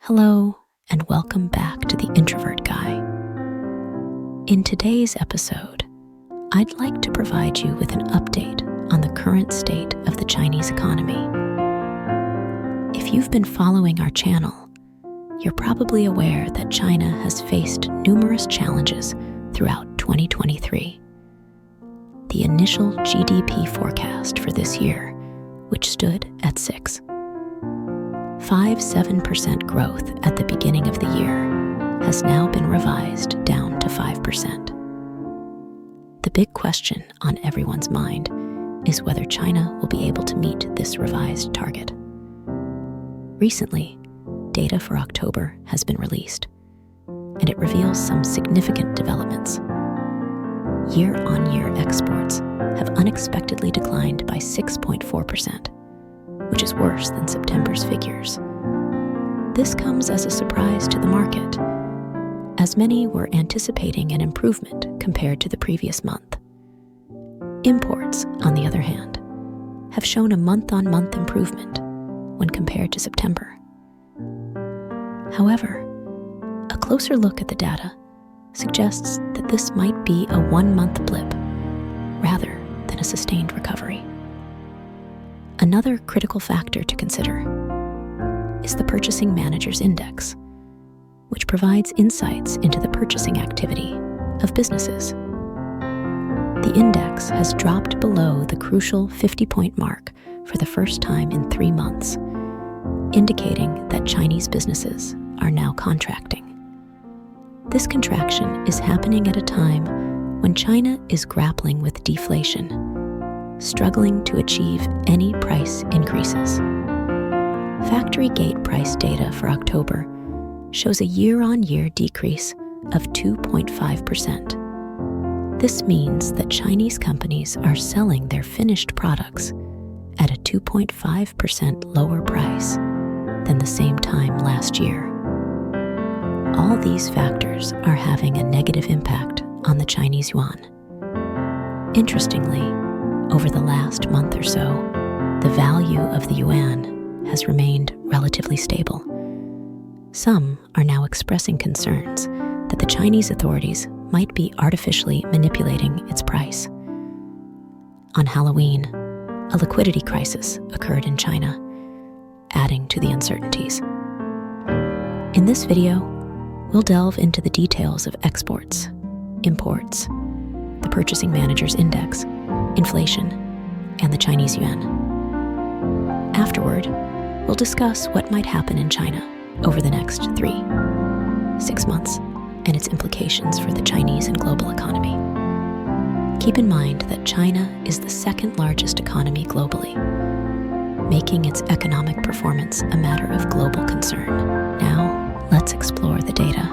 Hello, and welcome back to the Introvert Guy. In today's episode, I'd like to provide you with an update on the current state of the Chinese economy. If you've been following our channel, you're probably aware that China has faced numerous challenges throughout 2023. The initial GDP forecast for this year, which stood at 7% growth at the beginning of the year, has now been revised down to 5%. The big question on everyone's mind is whether China will be able to meet this revised target. Recently, data for October has been released, and it reveals some significant developments. Year-on-year exports have unexpectedly declined by 6.4%, which is worse than September's figures. This comes as a surprise to the market, as many were anticipating an improvement compared to the previous month. Imports, on the other hand, have shown a month-on-month improvement when compared to September. However, a closer look at the data suggests that this might be a one-month blip rather than a sustained recovery. Another critical factor to consider is the Purchasing Managers' Index, which provides insights into the purchasing activity of businesses. The index has dropped below the crucial 50-point mark for the first time in 3 months, indicating that Chinese businesses are now contracting. This contraction is happening at a time when China is grappling with deflation, struggling to achieve any price increases. Factory gate price data for October shows a year-on-year decrease of 2.5%. This means that Chinese companies are selling their finished products at a 2.5% lower price than the same time last year. All these factors are having a negative impact on the Chinese yuan. Interestingly, over the last month or so, the value of the yuan has remained relatively stable. Some are now expressing concerns that the Chinese authorities might be artificially manipulating its price. On Halloween, a liquidity crisis occurred in China, adding to the uncertainties. In this video, we'll delve into the details of exports, imports, the Purchasing Managers' Index, inflation, and the Chinese yuan. Afterward, we'll discuss what might happen in China over the next 3-6 months and its implications for the Chinese and global economy. Keep in mind that China is the second largest economy globally, making its economic performance a matter of global concern. Now, let's explore the data.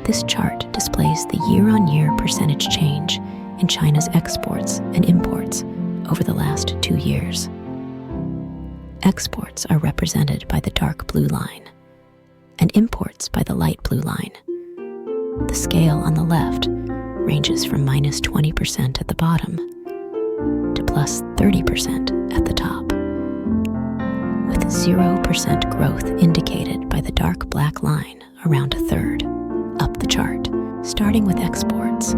This chart displays the year-on-year percentage change in China's exports and imports over the last 2 years. Exports are represented by the dark blue line, and imports by the light blue line. The scale on the left ranges from minus 20% at the bottom to plus 30% at the top, with 0% growth indicated by the dark black line around a third up the chart. Starting with exports,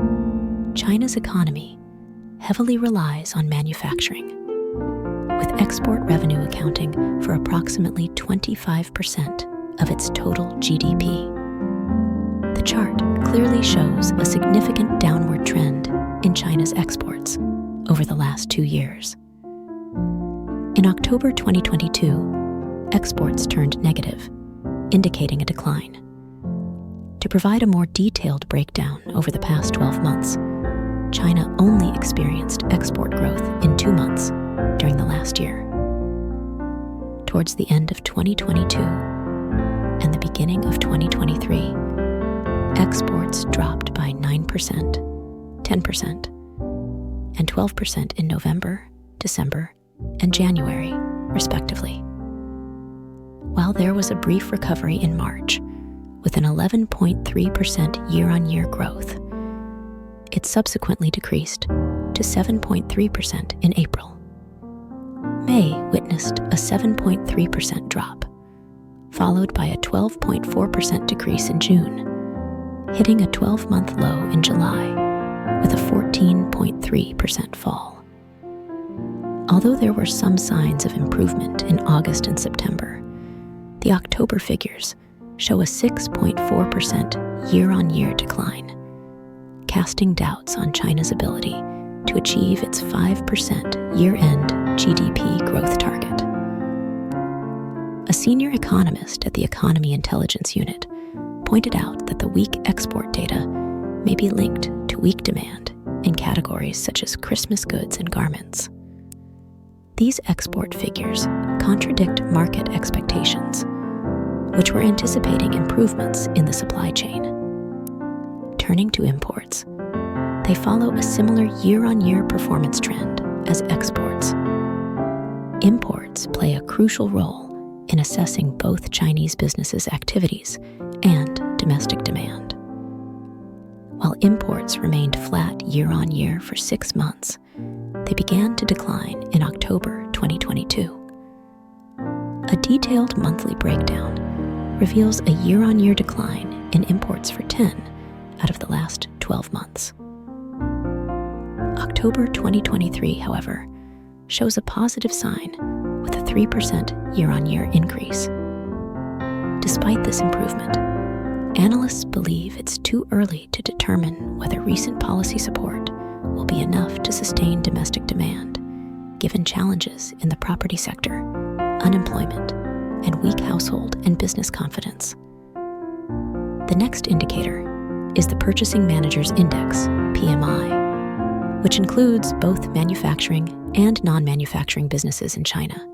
China's economy heavily relies on manufacturing, with export revenue accounting for approximately 25% of its total GDP. The chart clearly shows a significant downward trend in China's exports over the last 2 years. In October 2022, exports turned negative, indicating a decline. To provide a more detailed breakdown over the past 12 months, China only experienced export growth in 2 months during the last year. Towards the end of 2022 and the beginning of 2023, exports dropped by 9%, 10%, and 12% in November, December, and January, respectively. While there was a brief recovery in March, with an 11.3% year-on-year growth, it subsequently decreased to 7.3% in April. May witnessed a 7.3% drop, followed by a 12.4% decrease in June, hitting a 12-month low in July with a 14.3% fall. Although there were some signs of improvement in August and September, the October figures show a 6.4% year-on-year decline, casting doubts on China's ability to achieve its 5% year-end GDP growth target. A senior economist at the Economy Intelligence Unit pointed out that the weak export data may be linked to weak demand in categories such as Christmas goods and garments. These export figures contradict market expectations, which were anticipating improvements in the supply chain. Turning to imports, they follow a similar year-on-year performance trend as exports. Imports play a crucial role in assessing both Chinese businesses' activities and domestic demand. While imports remained flat year-on-year for 6 months, they began to decline in October 2022. A detailed monthly breakdown reveals a year-on-year decline in imports for 10 out of the last 12 months. October 2023, however, shows a positive sign with a 3% year-on-year increase. Despite this improvement, analysts believe it's too early to determine whether recent policy support will be enough to sustain domestic demand, given challenges in the property sector, unemployment, and weak household and business confidence. The next indicator is the Purchasing Managers' Index, PMI, which includes both manufacturing and non-manufacturing businesses in China.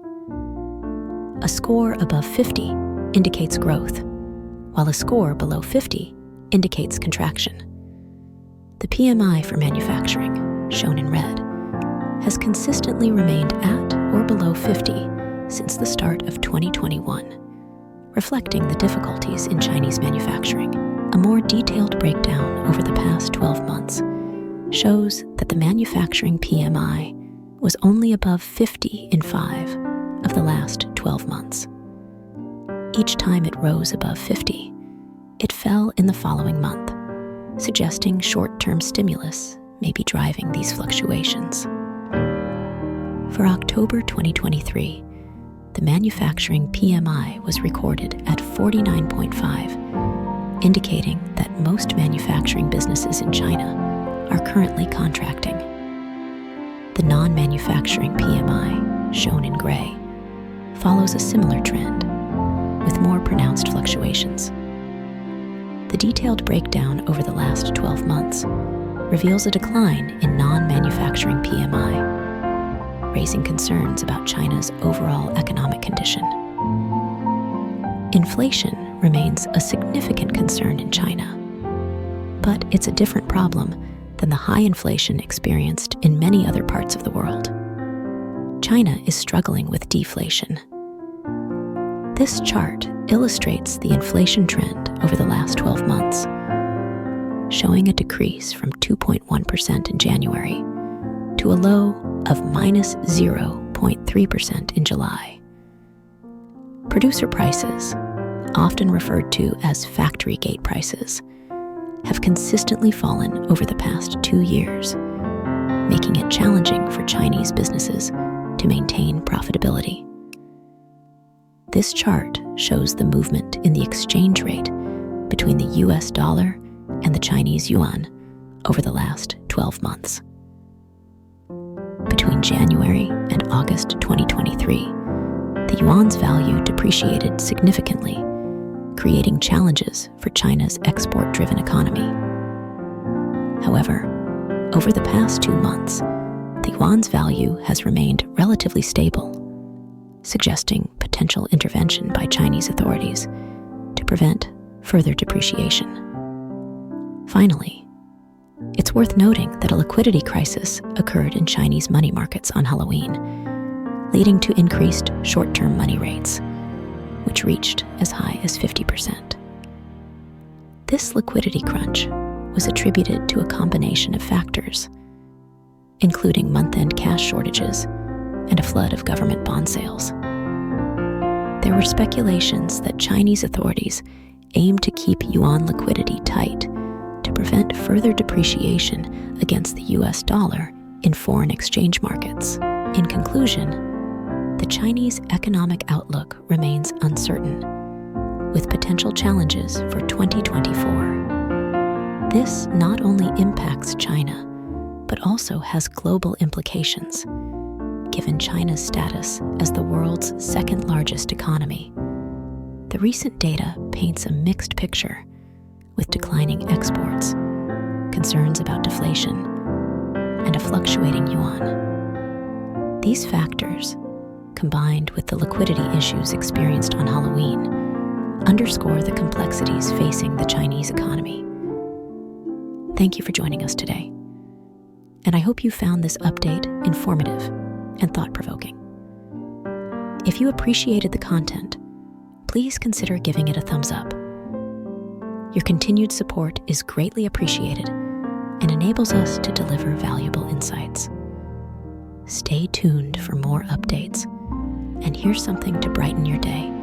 A score above 50 indicates growth, while a score below 50 indicates contraction. The PMI for manufacturing, shown in red, has consistently remained at or below 50 since the start of 2021, reflecting the difficulties in Chinese manufacturing. A more detailed breakdown over the past 12 months shows that the manufacturing PMI was only above 50 in 5 of the last 12 months. Each time it rose above 50, it fell in the following month, suggesting short-term stimulus may be driving these fluctuations. For October 2023, the manufacturing PMI was recorded at 49.5, indicating that most manufacturing businesses in China are currently contracting. The non-manufacturing PMI, shown in gray, follows a similar trend, with more pronounced fluctuations. The detailed breakdown over the last 12 months reveals a decline in non-manufacturing PMI, raising concerns about China's overall economic condition. Inflation remains a significant concern in China, but it's a different problem than the high inflation experienced in many other parts of the world. China is struggling with deflation. This chart illustrates the inflation trend over the last 12 months, showing a decrease from 2.1% in January to a low of minus 0.3% in July. Producer prices, often referred to as factory gate prices, have consistently fallen over the past 2 years, making it challenging for Chinese businesses to maintain profitability. This chart shows the movement in the exchange rate between the US dollar and the Chinese yuan over the last 12 months. Between January and August 2023, the yuan's value depreciated significantly, creating challenges for China's export-driven economy. However, over the past 2 months, the yuan's value has remained relatively stable, suggesting potential intervention by Chinese authorities to prevent further depreciation. Finally, it's worth noting that a liquidity crisis occurred in Chinese money markets on Halloween, leading to increased short-term money rates, which reached as high as 50%. This liquidity crunch was attributed to a combination of factors, including month-end cash shortages and a flood of government bond sales. There were speculations that Chinese authorities aimed to keep yuan liquidity tight to prevent further depreciation against the US dollar in foreign exchange markets. In conclusion, the Chinese economic outlook remains uncertain, with potential challenges for 2024. This not only impacts China, but also has global implications, given China's status as the world's second largest economy. The recent data paints a mixed picture, with declining exports, concerns about deflation, and a fluctuating yuan. These factors, combined with the liquidity issues experienced on Halloween, underscore the complexities facing the Chinese economy. Thank you for joining us today, and I hope you found this update informative and thought-provoking. If you appreciated the content, please consider giving it a thumbs up. Your continued support is greatly appreciated and enables us to deliver valuable insights. Stay tuned for more updates, and here's something to brighten your day.